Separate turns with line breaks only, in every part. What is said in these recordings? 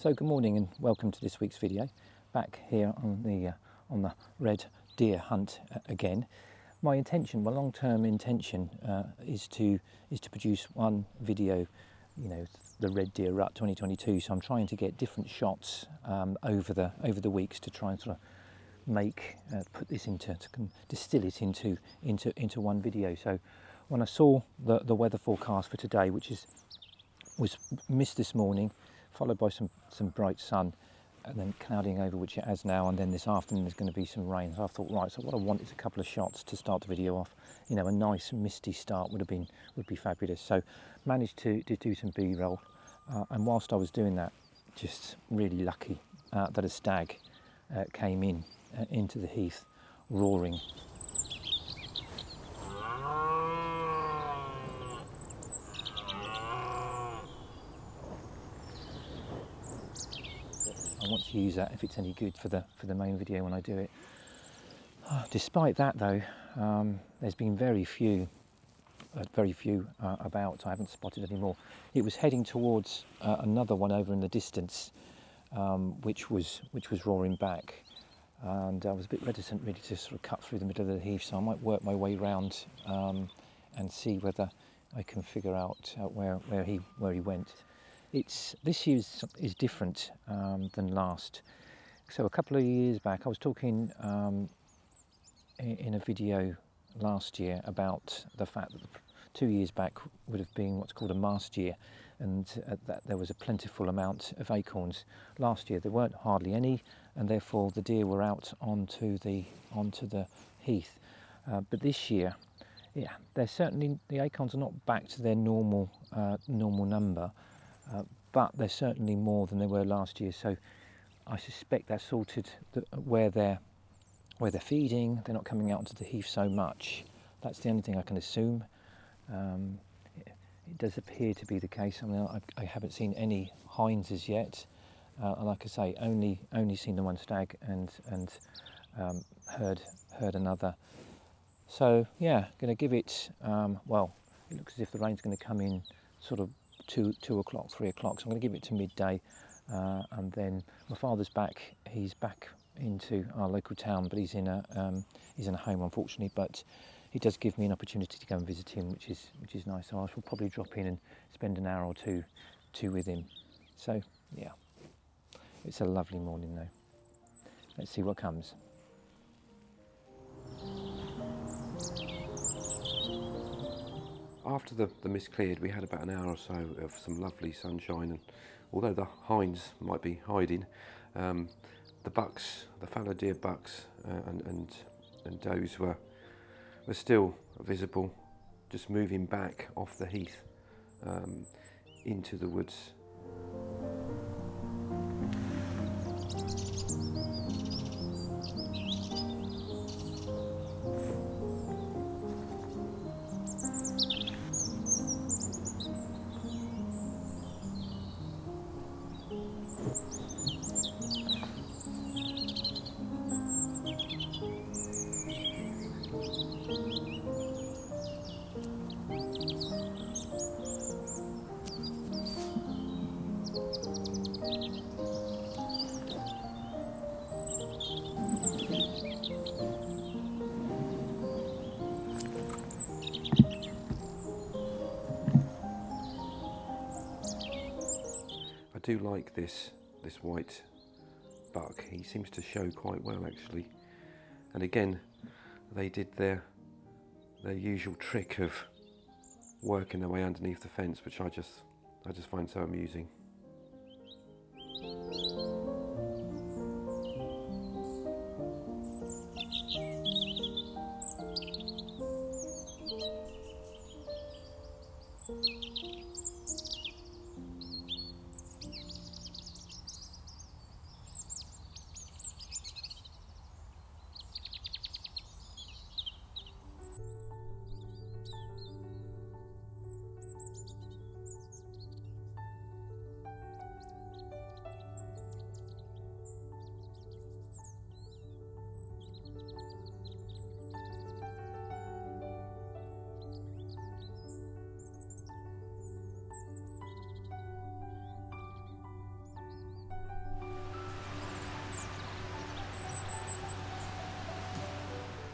So good morning and welcome to this week's video. Back here on the red deer hunt again. My long-term intention is to produce one video, the Red Deer Rut 2022. So I'm trying to get different shots over the weeks to try and sort of put this distill it into one video. So when I saw the weather forecast for today, which was mist this morning, followed by some bright sun, and then clouding over, which it has now, and then this afternoon there's going to be some rain. So I thought, right, so what I want is a couple of shots to start the video off. A nice misty start would be fabulous. So managed to do some B-roll, and whilst I was doing that, just really lucky that a stag came into the heath roaring. I want to use that if it's any good for the main video when I do it. Despite that though, there's been very few about. I haven't spotted any more. It was heading towards another one over in the distance, which was roaring back, and I was a bit reticent really to sort of cut through the middle of the heath, so I might work my way round and see whether I can figure out where he went. This year is different than last. So a couple of years back, I was talking in a video last year about the fact that 2 years back would have been what's called a mast year, and that there was a plentiful amount of acorns. Last year there weren't hardly any, and therefore the deer were out onto the heath. But this year, the acorns are not back to their normal number. But they're certainly more than they were last year, so I suspect that's sorted where they're feeding. They're not coming out onto the heath so much. That's the only thing I can assume. It does appear to be the case. I mean, I haven't seen any hinds as yet. Like I say, only seen the one stag and heard another. So yeah, going to give it. Well, it looks as if the rain's going to come in sort of 2 o'clock, 3 o'clock. So I'm going to give it to midday, and then my father's back. He's back into our local town, but he's in a home, unfortunately. But he does give me an opportunity to go and visit him, which is nice. So I shall probably drop in and spend an hour or two with him. So yeah, it's a lovely morning though. Let's see what comes.
After the mist cleared, we had about an hour or so of some lovely sunshine, and although the hinds might be hiding, the bucks, the fallow deer bucks and does were still visible, just moving back off the heath into the woods. I do like this white buck. He seems to show quite well actually, and again they did their usual trick of working their way underneath the fence, which I just find so amusing.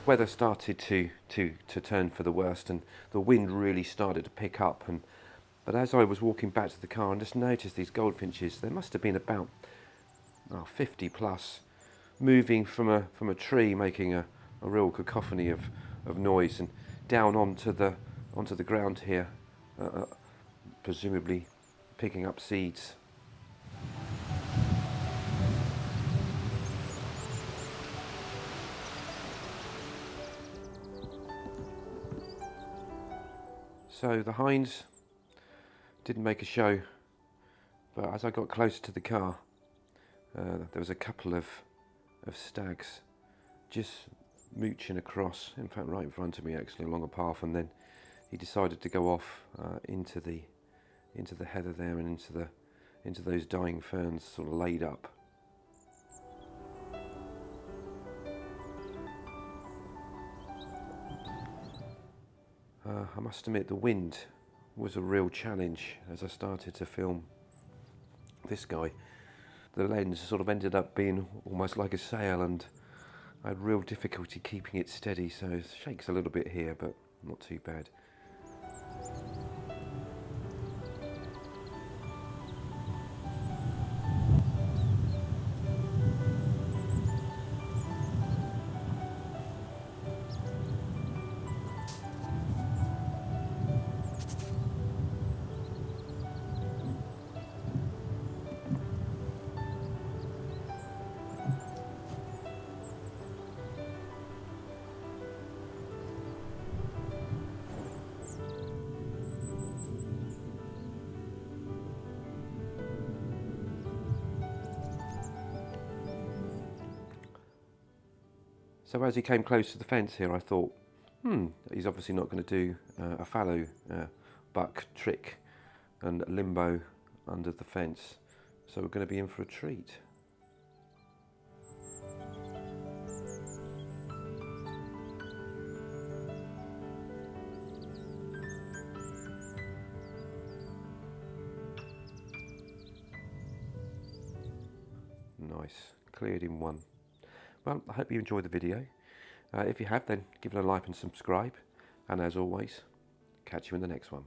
weather started to turn for the worst, and the wind really started to pick up. But as I was walking back to the car, I just noticed these goldfinches. There must have been about 50 plus, moving from a tree, making a real cacophony of noise, and down onto the ground here, presumably picking up seeds. So the hinds didn't make a show, but as I got closer to the car, there was a couple of stags just mooching across, in fact right in front of me actually, along a path, and then he decided to go off into the heather there, and into those dying ferns, sort of laid up. I must admit the wind was a real challenge as I started to film this guy. The lens sort of ended up being almost like a sail, and I had real difficulty keeping it steady, so it shakes a little bit here, but not too bad. So as he came close to the fence here, I thought, he's obviously not going to do a fallow buck trick and limbo under the fence, so we're going to be in for a treat. Nice, cleared in one. Well, I hope you enjoyed the video. If you have, then give it a like and subscribe. And as always, catch you in the next one.